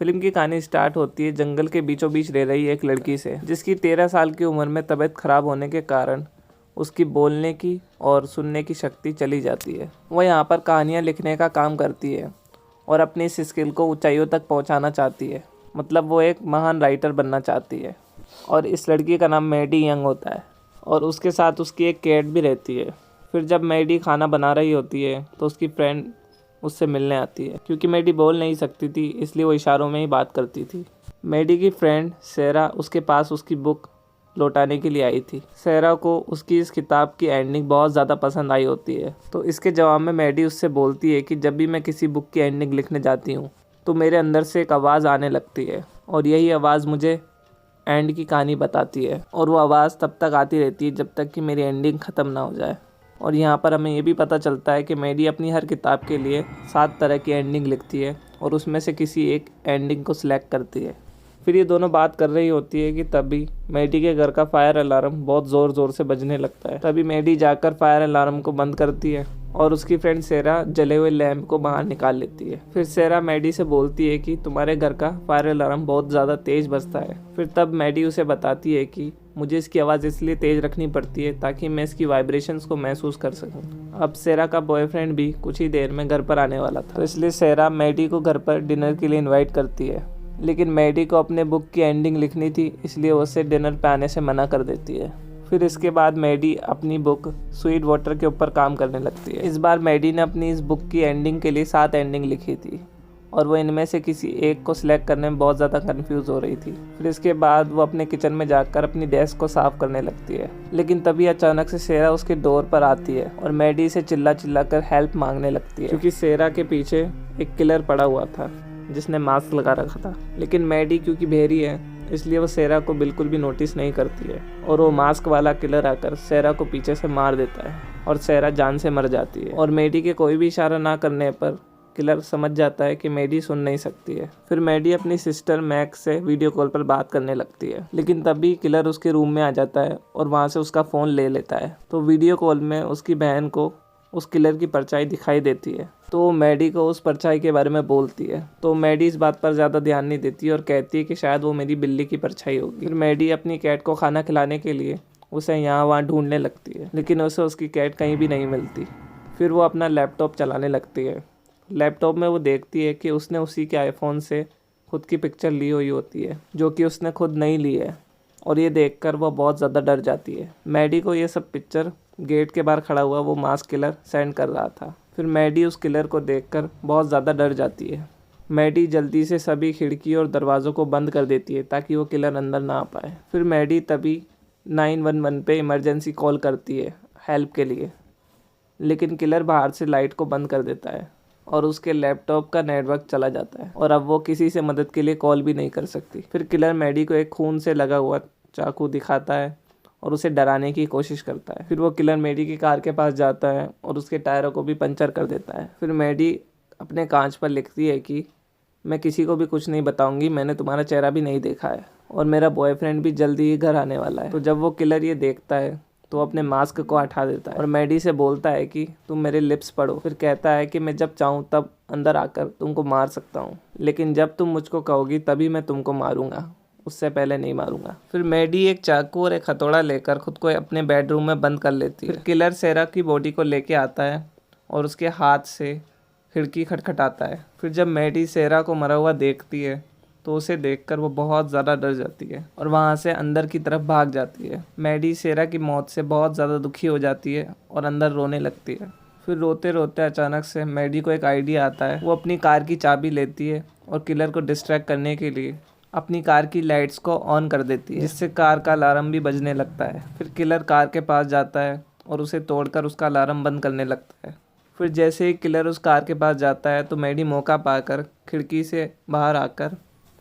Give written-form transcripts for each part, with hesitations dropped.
Film की कहानी start होती है जंगल के बीचों बीच रह रही एक लड़की से, जिसकी 13 साल की उम्र में तबीयत खराब होने के कारण उसकी बोलने की और सुनने की शक्ति चली जाती है। वह यहाँ पर कहानियाँ लिखने का काम करती है और अपनी इस स्किल को ऊंचाइयों तक पहुँचाना चाहती है। मतलब वो एक महान राइटर बनना चाहती है। और इस लड़की का नाम मैडी यंग होता है और उसके साथ उसकी एक कैट भी रहती है। फिर जब मैडी खाना बना रही होती है तो उसकी फ्रेंड उससे मिलने आती है। क्योंकि मैडी बोल नहीं सकती थी इसलिए वो इशारों में ही बात करती थी। मैडी की फ्रेंड सेरा उसके पास उसकी बुक लौटाने के लिए आई थी। सेरा को उसकी इस किताब की एंडिंग बहुत ज़्यादा पसंद आई होती है। तो इसके जवाब में मैडी उससे बोलती है कि जब भी मैं किसी बुक की एंडिंग लिखने जाती हूँ तो मेरे अंदर से एक आवाज़ आने लगती है और यही आवाज़ मुझे एंड की कहानी बताती है। और वो आवाज़ तब तक आती रहती है जब तक कि मेरी एंडिंग ख़त्म ना हो जाए। और यहाँ पर हमें ये भी पता चलता है कि मैडी अपनी हर किताब के लिए 7 तरह की एंडिंग लिखती है और उसमें से किसी एक एंडिंग को सिलेक्ट करती है। फिर ये दोनों बात कर रही होती है कि तभी मैडी के घर का फायर अलार्म बहुत ज़ोर ज़ोर से बजने लगता है। तभी मैडी जाकर फायर अलार्म को बंद करती है और उसकी फ्रेंड सेरा जले हुए लैम्प को बाहर निकाल लेती है। फिर सेरा मैडी से बोलती है कि तुम्हारे घर का फायर अलार्म बहुत ज़्यादा तेज़ बजता है। फिर तब मैडी उसे बताती है कि मुझे इसकी आवाज़ इसलिए तेज़ रखनी पड़ती है ताकि मैं इसकी वाइब्रेशंस को महसूस कर सकूं। अब सेरा का बॉयफ्रेंड भी कुछ ही देर में घर पर आने वाला था, तो इसलिए सेरा मैडी को घर पर डिनर के लिए इनवाइट करती है। लेकिन मैडी को अपने बुक की एंडिंग लिखनी थी इसलिए वो उसे डिनर पे आने से मना कर देती है। फिर इसके बाद मैडी अपनी बुक स्वीट वाटर के ऊपर काम करने लगती है। इस बार मैडी ने अपनी इस बुक की एंडिंग के लिए 7 एंडिंग लिखी थी और वो इनमें से किसी एक को सिलेक्ट करने में बहुत ज़्यादा कंफ्यूज हो रही थी। फिर इसके बाद वो अपने किचन में जाकर अपनी डेस्क को साफ करने लगती है। लेकिन तभी अचानक से सेरा उसके डोर पर आती है और मैडी से चिल्ला चिल्ला कर हेल्प मांगने लगती है, क्योंकि सेरा के पीछे एक किलर पड़ा हुआ था जिसने मास्क लगा रखा था। लेकिन मैडी क्योंकि बहरी है इसलिए वो सेरा को बिल्कुल भी नोटिस नहीं करती है और वो मास्क वाला किलर आकर सेरा को पीछे से मार देता है और सेरा जान से मर जाती है। और मैडी के कोई भी इशारा ना करने पर किलर समझ जाता है कि मैडी सुन नहीं सकती है। फिर मैडी अपनी सिस्टर मैक्स से वीडियो कॉल पर बात करने लगती है। लेकिन तभी किलर उसके रूम में आ जाता है और वहाँ से उसका फ़ोन ले लेता है। तो वीडियो कॉल में उसकी बहन को उस किलर की परछाई दिखाई देती है, तो वो मैडी को उस परछाई के बारे में बोलती है। तो मैडी इस बात पर ज़्यादा ध्यान नहीं देती और कहती है कि शायद वो मेरी बिल्ली की परछाई होगी। फिर मैडी अपनी कैट को खाना खिलाने के लिए उसे यहाँ वहाँ ढूंढने लगती है, लेकिन उसे उसकी कैट कहीं भी नहीं मिलती। फिर वो अपना लैपटॉप चलाने लगती है। लैपटॉप में वो देखती है कि उसने उसी के आईफोन से खुद की पिक्चर ली हुई होती है, जो कि उसने खुद नहीं ली है। और ये देखकर वो बहुत ज़्यादा डर जाती है। मैडी को ये सब पिक्चर गेट के बाहर खड़ा हुआ वो मास्क किलर सेंड कर रहा था। फिर मैडी उस किलर को देखकर बहुत ज़्यादा डर जाती है। मैडी जल्दी से सभी खिड़की और दरवाज़ों को बंद कर देती है ताकि वो किलर अंदर ना आ पाए। फिर मैडी तभी 911 पे इमरजेंसी कॉल करती है हेल्प के लिए, लेकिन किलर बाहर से लाइट को बंद कर देता है और उसके लैपटॉप का नेटवर्क चला जाता है और अब वो किसी से मदद के लिए कॉल भी नहीं कर सकती। फिर किलर मैडी को एक खून से लगा हुआ चाकू दिखाता है और उसे डराने की कोशिश करता है। फिर वो किलर मैडी की कार के पास जाता है और उसके टायरों को भी पंचर कर देता है। फिर मैडी अपने कांच पर लिखती है कि मैं किसी को भी कुछ नहीं बताऊंगी, मैंने तुम्हारा चेहरा भी नहीं देखा है और मेरा बॉयफ्रेंड भी जल्दी ही घर आने वाला है। तो जब वो किलर ये देखता है तो अपने मास्क को हटा देता है और मैडी से बोलता है कि तुम मेरे लिप्स पढ़ो। फिर कहता है कि मैं जब चाहूँ तब अंदर आकर तुमको मार सकता हूँ, लेकिन जब तुम मुझको कहोगी तभी मैं तुमको मारूंगा, उससे पहले नहीं मारूंगा। फिर मैडी एक चाकू और एक हथौड़ा लेकर खुद को अपने बेडरूम में बंद कर लेती है। फिर किलर सेरा की बॉडी को लेके आता है और उसके हाथ से खिड़की खटखटाता है। फिर जब मैडी सेरा को मरा हुआ देखती है तो उसे देखकर वो बहुत ज़्यादा डर जाती है और वहाँ से अंदर की तरफ भाग जाती है। मैडी सेरा की मौत से बहुत ज़्यादा दुखी हो जाती है और अंदर रोने लगती है। फिर रोते रोते अचानक से मैडी को एक आइडिया आता है। वो अपनी कार की चाबी लेती है और किलर को डिस्ट्रैक्ट करने के लिए अपनी कार की लाइट्स को ऑन कर देती है, जिससे कार का अलार्म भी बजने लगता है। फिर किलर कार के पास जाता है और उसे तोड़कर उसका अलार्म बंद करने लगता है। फिर जैसे ही किलर उस कार के पास जाता है तो मैडी मौका पाकर खिड़की से बाहर आकर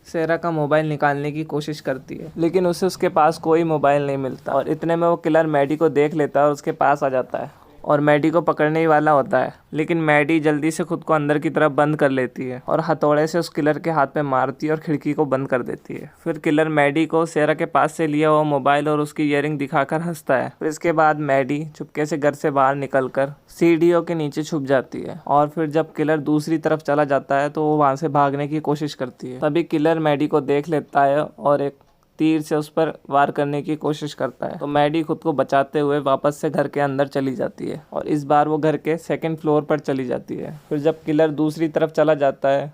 सेरा का मोबाइल निकालने की कोशिश करती है, लेकिन उसे उसके पास कोई मोबाइल नहीं मिलता और इतने में वो किलर मैडी को देख लेता है और उसके पास आ जाता है और मैडी को पकड़ने ही वाला होता है, लेकिन मैडी जल्दी से खुद को अंदर की तरफ बंद कर लेती है और हथौड़े से उस किलर के हाथ पे मारती है और खिड़की को बंद कर देती है। फिर किलर मैडी को सेरा के पास से लिया हुआ मोबाइल और उसकी ईयरिंग दिखाकर हंसता है। फिर इसके बाद मैडी चुपके से घर से बाहर निकलकर सीढ़ियों के नीचे छुप जाती है और फिर जब किलर दूसरी तरफ चला जाता है तो वो वहाँ से भागने की कोशिश करती है। तभी किलर मैडी को देख लेता है और एक तीर से उस पर वार करने की कोशिश करता है, तो मैडी खुद को बचाते हुए वापस से घर के अंदर चली जाती है और इस बार वो घर के 2nd फ्लोर पर चली जाती है। फिर जब किलर दूसरी तरफ चला जाता है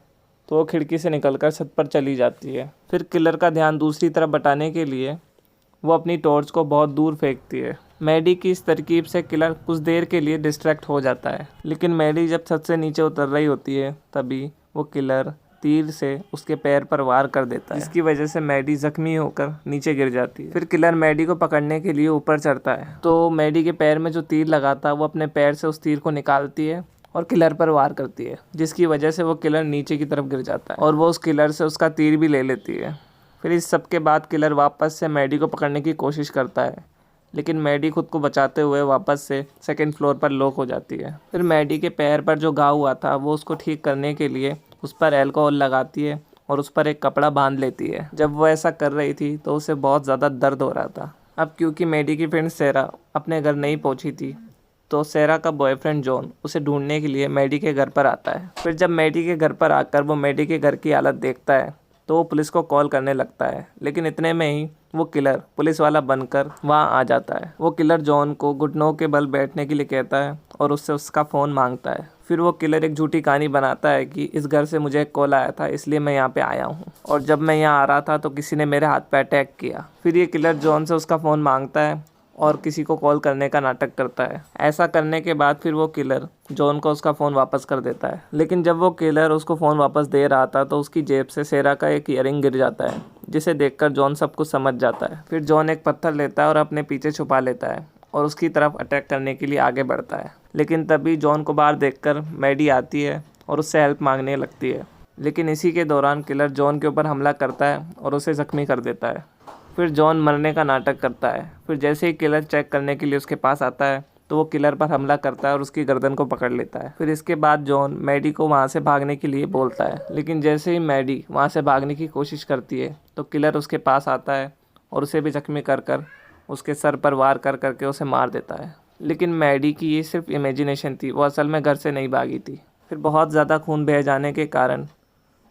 तो वो खिड़की से निकलकर छत पर चली जाती है। फिर किलर का ध्यान दूसरी तरफ बटाने के लिए वो अपनी टॉर्च को बहुत दूर फेंकती है। मैडी की इस तरकीब से किलर कुछ देर के लिए डिस्ट्रैक्ट हो जाता है, लेकिन मैडी जब छत से नीचे उतर रही होती है तभी वो किलर तीर से उसके पैर पर वार कर देता है, जिसकी वजह से मैडी जख्मी होकर नीचे गिर जाती है। फिर किलर मैडी को पकड़ने के लिए ऊपर चढ़ता है तो मैडी के पैर में जो तीर लगा था वो अपने पैर से उस तीर को निकालती है और किलर पर वार करती है, जिसकी वजह से वो किलर नीचे की तरफ गिर जाता है और वो उस किलर से उसका तीर भी ले लेती है। फिर इस सब के बाद किलर वापस से मैडी को पकड़ने की कोशिश करता है, लेकिन मैडी खुद को बचाते हुए वापस से 2nd फ्लोर पर लॉक हो जाती है। फिर मैडी के पैर पर जो घाव हुआ था वो उसको ठीक करने के लिए उस पर अल्कोहल लगाती है और उस पर एक कपड़ा बांध लेती है। जब वो ऐसा कर रही थी तो उसे बहुत ज़्यादा दर्द हो रहा था। अब क्योंकि मैडी की फ्रेंड सेरा अपने घर नहीं पहुंची थी तो सेरा का बॉयफ्रेंड जॉन उसे ढूंढने के लिए मैडी के घर पर आता है। फिर जब मैडी के घर पर आकर वो मैडी के घर की हालत देखता है तो वो पुलिस को कॉल करने लगता है, लेकिन इतने में ही वो किलर पुलिस वाला बनकर वहाँ आ जाता है। वो किलर जॉन को घुटनों के बल बैठने के लिए कहता है और उससे उसका फ़ोन मांगता है। फिर वो किलर एक झूठी कहानी बनाता है कि इस घर से मुझे एक कॉल आया था इसलिए मैं यहाँ पे आया हूँ और जब मैं यहाँ आ रहा था तो किसी ने मेरे हाथ पे अटैक किया। फिर ये किलर जॉन से उसका फ़ोन मांगता है और किसी को कॉल करने का नाटक करता है। ऐसा करने के बाद फिर वो किलर जॉन को उसका फ़ोन वापस कर देता है, लेकिन जब वो किलर उसको फ़ोन वापस दे रहा था तो उसकी जेब से सेरा का एक ईयरिंग गिर जाता है, जिसे देखकर जॉन सब कुछ समझ जाता है। फिर जॉन एक पत्थर लेता है और अपने पीछे छुपा लेता है और उसकी तरफ अटैक करने के लिए आगे बढ़ता है, लेकिन तभी जॉन को बाहर देखकर मैडी आती है और उससे हेल्प मांगने लगती है, लेकिन इसी के दौरान किलर जॉन के ऊपर हमला करता है और उसे ज़ख्मी कर देता है। फिर जॉन मरने का नाटक करता है। फिर जैसे ही किलर चेक करने के लिए उसके पास आता है तो वो किलर पर हमला करता है और उसकी गर्दन को पकड़ लेता है। फिर इसके बाद जॉन मैडी को वहाँ से भागने के लिए बोलता है, लेकिन जैसे ही मैडी वहाँ से भागने की कोशिश करती है तो किलर उसके पास आता है और उसे भी जख्मी कर उसके सर पर वार करके उसे मार देता है। लेकिन मैडी की ये सिर्फ इमेजिनेशन थी, वो असल में घर से नहीं भागी थी। फिर बहुत ज़्यादा खून बह जाने के कारण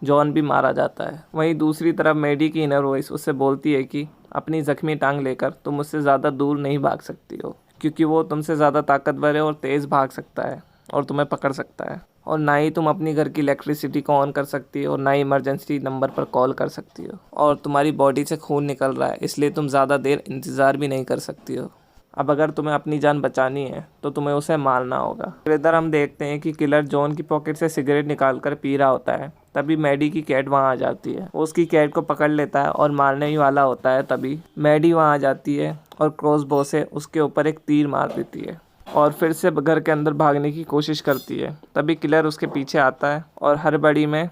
जॉन भी मारा जाता है। वहीं दूसरी तरफ मैडी की इनर वॉइस उससे बोलती है कि अपनी ज़ख्मी टांग लेकर तुम मुझसे ज़्यादा दूर नहीं भाग सकती हो, क्योंकि वो तुमसे ज़्यादा ताकतवर है और तेज़ भाग सकता है और तुम्हें पकड़ सकता है, और ना ही तुम अपनी घर की इलेक्ट्रिसिटी को ऑन कर सकती हो और ना ही इमरजेंसी नंबर पर कॉल कर सकती हो, और तुम्हारी बॉडी से खून निकल रहा है इसलिए तुम ज़्यादा देर इंतज़ार भी नहीं कर सकती हो। अब अगर तुम्हें अपनी जान बचानी है तो तुम्हें उसे मारना होगा। फिर इधर हम देखते हैं कि किलर जॉन की पॉकेट से सिगरेट निकाल कर पी रहा होता है। तभी मैडी की कैट वहाँ आ जाती है। वो उसकी कैट को पकड़ लेता है और मारने ही वाला होता है। तभी मैडी वहाँ आ जाती है और क्रॉसबो से उसके ऊपर एक तीर मार देती है और फिर से घर के अंदर भागने की कोशिश करती है। तभी किलर उसके पीछे आता है और हड़बड़ी में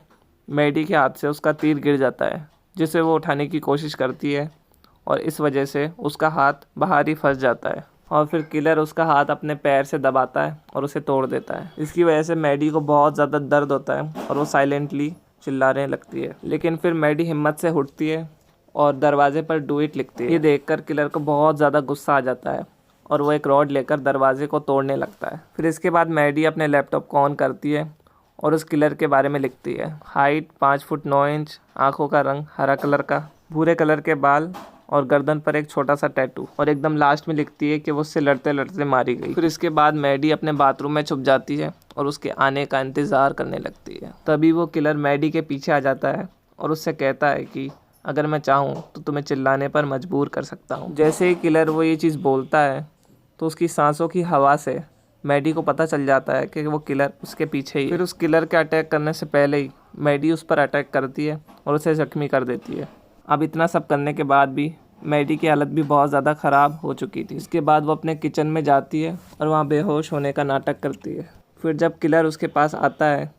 मैडी के हाथ से उसका तीर गिर जाता है, जिसे वो उठाने की कोशिश करती है और इस वजह से उसका हाथ बाहर ही फंस जाता है और फिर किलर उसका हाथ अपने पैर से दबाता है और उसे तोड़ देता है। इसकी वजह से मैडी को बहुत ज़्यादा दर्द होता है और वो साइलेंटली चिल्लाने लगती है। लेकिन फिर मैडी हिम्मत से उठती है और दरवाजे पर डू इट लिखती है। ये देखकर किलर को बहुत ज़्यादा गुस्सा आ जाता है और वो एक रॉड लेकर दरवाजे को तोड़ने लगता है। फिर इसके बाद मैडी अपने लैपटॉप को ऑन करती है और उस किलर के बारे में लिखती है। हाइट 5 फुट 9 इंच, आँखों का रंग हरा कलर का, भूरे कलर के बाल और गर्दन पर एक छोटा सा टैटू, और एकदम लास्ट में लिखती है कि वो उससे लड़ते लड़ते मारी गई। फिर इसके बाद मैडी अपने बाथरूम में छुप जाती है और उसके आने का इंतज़ार करने लगती है। तभी वो किलर मैडी के पीछे आ जाता है और उससे कहता है कि अगर मैं चाहूँ तो तुम्हें चिल्लाने पर मजबूर कर सकता हूँ। जैसे ही किलर वो ये चीज़ बोलता है तो उसकी सांसों की हवा से मैडी को पता चल जाता है कि वो किलर उसके पीछे ही। फिर उस किलर के अटैक करने से पहले ही मैडी उस पर अटैक करती है और उसे जख्मी कर देती है। अब इतना सब करने के बाद भी मैडी की हालत भी बहुत ज़्यादा ख़राब हो चुकी थी। इसके बाद वो अपने किचन में जाती है और वहाँ बेहोश होने का नाटक करती है। फिर जब किलर उसके पास आता है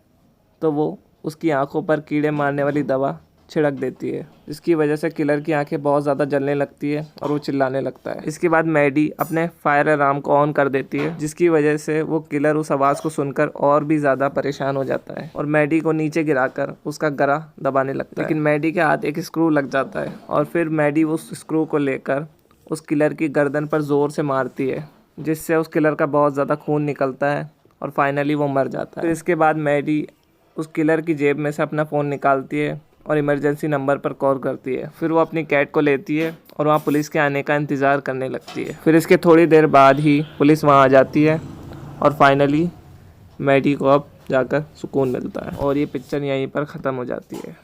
तो वो उसकी आंखों पर कीड़े मारने वाली दवा छिड़क देती है, जिसकी वजह से किलर की आंखें बहुत ज़्यादा जलने लगती है और वो चिल्लाने लगता है। इसके बाद मैडी अपने फायर अलार्म को ऑन कर देती है, जिसकी वजह से वो किलर उस आवाज़ को सुनकर और भी ज़्यादा परेशान हो जाता है और मैडी को नीचे गिराकर उसका गला दबाने लगता है। लेकिन मैडी के हाथ एक स्क्रू लग जाता है और फिर मैडी उस स्क्रू को लेकर उस किलर की गर्दन पर ज़ोर से मारती है, जिससे उस किलर का बहुत ज़्यादा खून निकलता है और फाइनली वो मर जाता है। फिर इसके बाद मैडी उस किलर की जेब में से अपना फ़ोन निकालती है और इमरजेंसी नंबर पर कॉल करती है। फिर वो अपनी कैट को लेती है और वहाँ पुलिस के आने का इंतज़ार करने लगती है। फिर इसके थोड़ी देर बाद ही पुलिस वहाँ आ जाती है और फाइनली मैडी को अब जाकर सुकून मिलता है और ये पिक्चर यहीं पर ख़त्म हो जाती है।